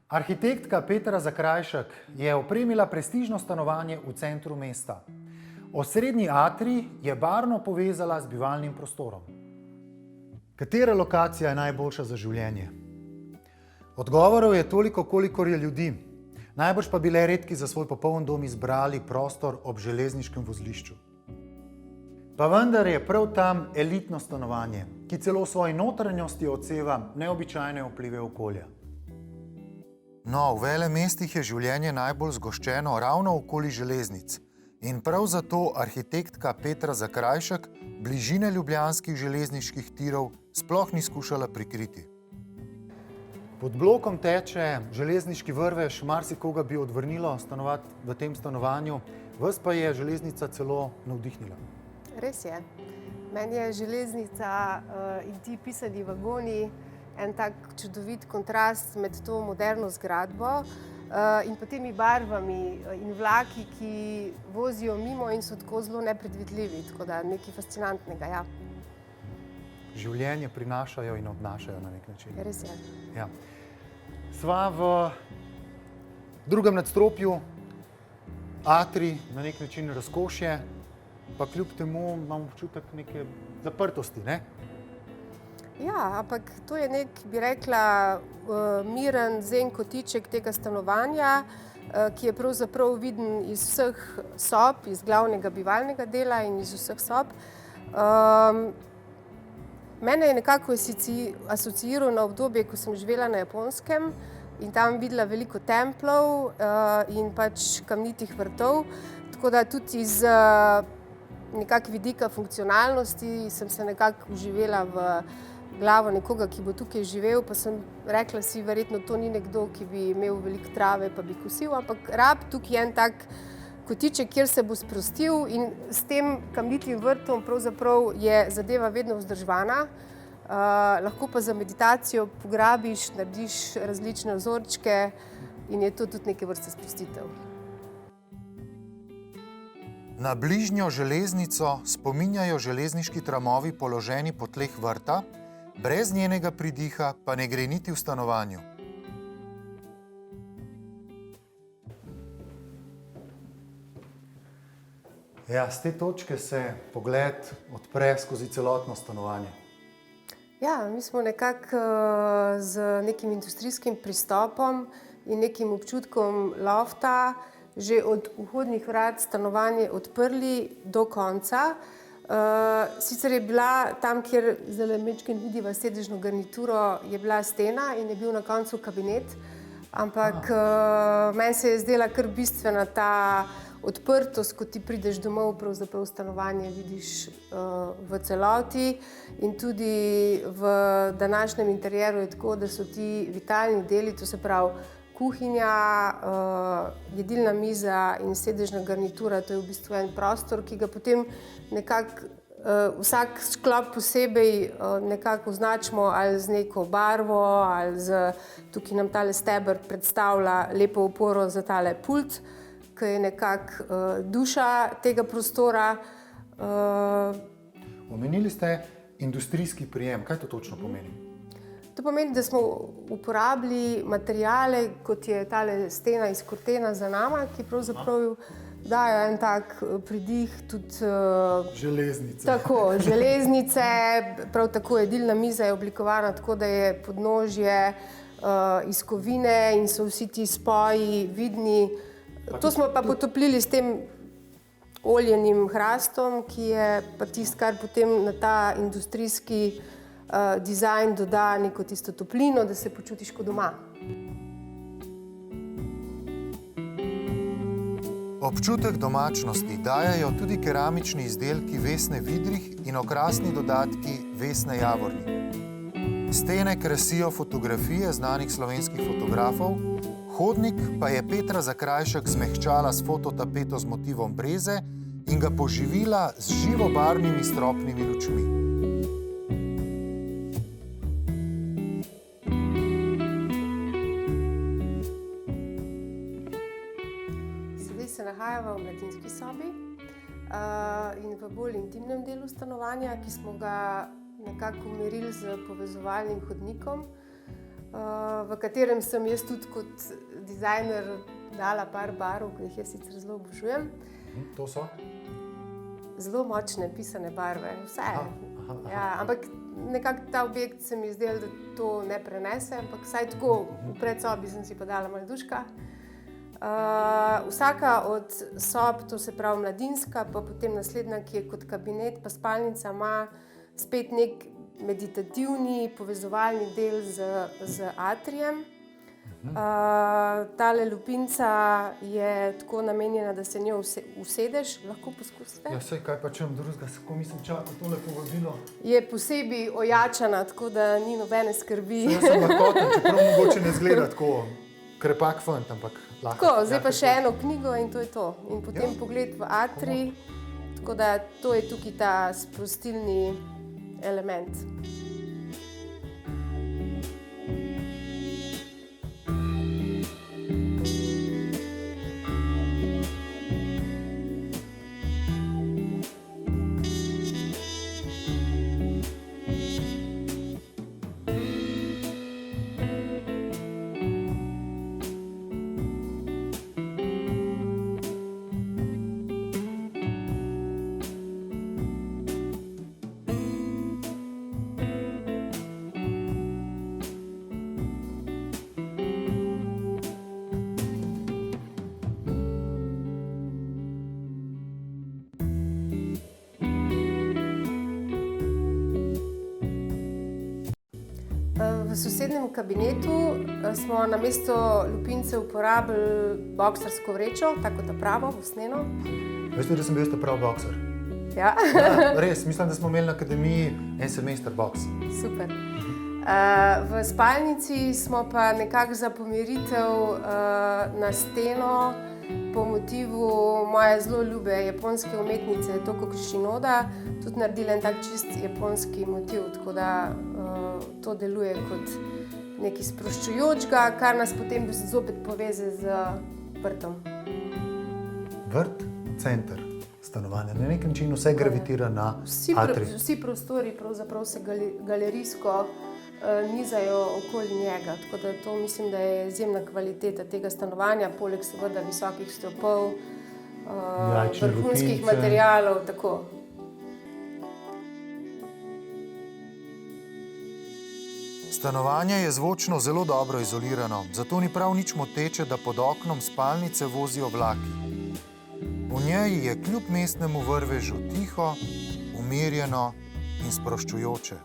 Arhitektka Petra Zakrajšek je opremila prestižno stanovanje v centru mesta. Osrednji atrij je barvno povezala z bivalnim prostorom. Katera lokacija je najboljša za življenje? Odgovorov je toliko, kolikor je ljudi. Najbrž pa bi le redki za svoj popoln dom izbrali prostor ob železniškem vozlišču. Pa vendar je prav tam elitno stanovanje, ki celo v svoji notranjosti odseva neobičajne vplive okolja. No, v velemestih je življenje najbolj zgoščeno ravno okoli železnic. In prav zato arhitektka Petra Zakrajšek bližine ljubljanskih železniških tirov sploh ni skušala prikriti. Pod blokom teče železniški vrvež, marsikoga bi odvrnilo stanovati v tem stanovanju, vas pa je železnica celo navdihnila. Res je. Meni je železnica in ti pisani vagoni en tak čudovit kontrast med to moderno zgradbo in pa temi barvami in vlaki, ki vozijo mimo in so tako zelo nepredvidljivi, tako da nekaj fascinantnega, ja. Življenje prinašajo in odnašajo na nek način. Res je. Ja. Sva v drugem nadstropju, atrij, na nek način razkošje, pa kljub temu imam občutek neke zaprtosti, ne? Ja, ampak to je nek, bi rekla, miren zen kotiček tega stanovanja, ki je pravzaprav viden iz vseh sob, iz glavnega bivalnega dela in iz vseh sob. Mene je nekako asociiral na obdobje, ko sem živela na Japonskem in tam videla veliko templov in pač kamnitih vrtov, tako da tudi iz nekako vidika funkcionalnosti sem se nekako vživela v glavo nekoga, ki bo tukaj živel, pa sem rekla si, verjetno to ni nekdo, ki bi imel veliko trave pa bi kosil, ampak rab tukaj je en tak kotiček, kjer se bo sprostil in s tem kamnitim vrtom pravzaprav je zadeva vedno vzdrževana. Lahko pa za meditacijo pograbiš, narediš različne vzorčke in je to tudi neke vrste sprostitev. Na bližnjo železnico spominjajo železniški tramovi položeni po tleh vrta, brez njenega pridiha pa ne gre niti v stanovanju. Ja, z te točke se pogled odpre skozi celotno stanovanje. Ja, mi smo nekako z nekim industrijskim pristopom in nekim občutkom lofta že od vhodnih vrat stanovanje odprli do konca. Sicer je bila tam, kjer zdaj majčkeno vidiva sedežno garnituro, je bila stena in je bil na koncu kabinet, ampak meni se je zdela kar bistvena ta odprtost, ko ti prideš domov, pravzaprav stanovanje vidiš v celoti in tudi v današnjem interjeru je tako, da so ti vitalni deli, to se pravi kuhinja, jedilna miza in sedežna garnitura, to je v bistvu en prostor, ki ga potem nekako vsak sklop posebej nekako označimo ali z neko barvo ali z, tukaj nam tale steber predstavlja lepo oporo za tale pult, ki je nekako duša tega prostora. Omenili ste industrijski prijem. Kaj to točno pomeni? To pomeni, da smo uporabili materiale, kot je tale stena iz kortena za nama, ki pravzaprav dajo en tak pridih tudi železnice. Tako, železnice, prav tako jedilna miza je oblikovana tako, da je podnožje iz kovine in so vsi ti spoji vidni. To smo pa potopili s tem oljenim hrastom, ki je pa tisto, kar potem na ta industrijski dizajn doda neko tisto toplino, da se počutiš kot doma. Občutek domačnosti dajajo tudi keramični izdelki Vesne Vidrih in okrasni dodatki Vesne Javornik. Stene krasijo fotografije znanih slovenskih fotografov, hodnik pa je Petra Zakrajšek zmehčala s fototapeto z motivom breze in ga poživila z živobarvnimi stropnimi lučmi. Se nahajava v mladinski sobi in v bolj intimnem delu stanovanja, ki smo ga nekako umirili z povezovalnim hodnikom. v katerem sem jaz tudi kot dizajner dala par barv, ki jih jaz sicer zelo obožujem. To so? Zelo močne pisane barve, vse. Aha. Ja, ampak nekako ta objekt se mi zdel, da to ne prenese, ampak vsaj tako v predsobi sem si pa dala malo duška. Vsaka od sob, to se pravi mladinska, pa potem naslednja, ki je kot kabinet, pa spalnica, ima spet nek meditativni, povezovalni del z atrijem. Tale lupinca je tako namenjena, da se njo usedeš, lahko poskusite. Ja, saj kaj pa čem drugega, ko mislim čakal tole povabilo. Je posebej ojačana, tako da ni nobene skrbi. Jaz sem lahkoten, čeprav mogoče ne zgleda tako krepak fant, ampak lahko. Tako, zdaj pa še eno knjigo in to je to. In potem pogled v atrij, tako da to je tukaj ta sprostilni element. V sosednjem kabinetu smo namesto lupince uporabili boksarsko vrečo, tako ta pravo, usnjeno. Veste, da sem bil jaz ta prav bokser? Ja. Ja, res, mislim, da smo imeli na akademiji en semester boks. Super. V spalnici smo pa nekako za pomiritev na steno po motivu moje zelo ljube japonske umetnice Toko Kishinoda tudi naredili en tak čist japonski motiv, tako da to deluje kot nekaj sproščujočega, kar nas potem zopet poveze z vrtom. Vrt, center stanovanja. Na nek način vse gravitira na atrij. Vsi prostori pravzaprav se galerijsko nizajo okoli njega, tako da to mislim, da je izjemna kvaliteta tega stanovanja, poleg seveda visokih stropov, vrhunskih materialov, tako. Stanovanje je zvočno zelo dobro izolirano, zato ni prav nič moteče, da pod oknom spalnice vozijo vlaki. V njej je kljub mestnemu vrvežu tiho, umirjeno in sproščujoče.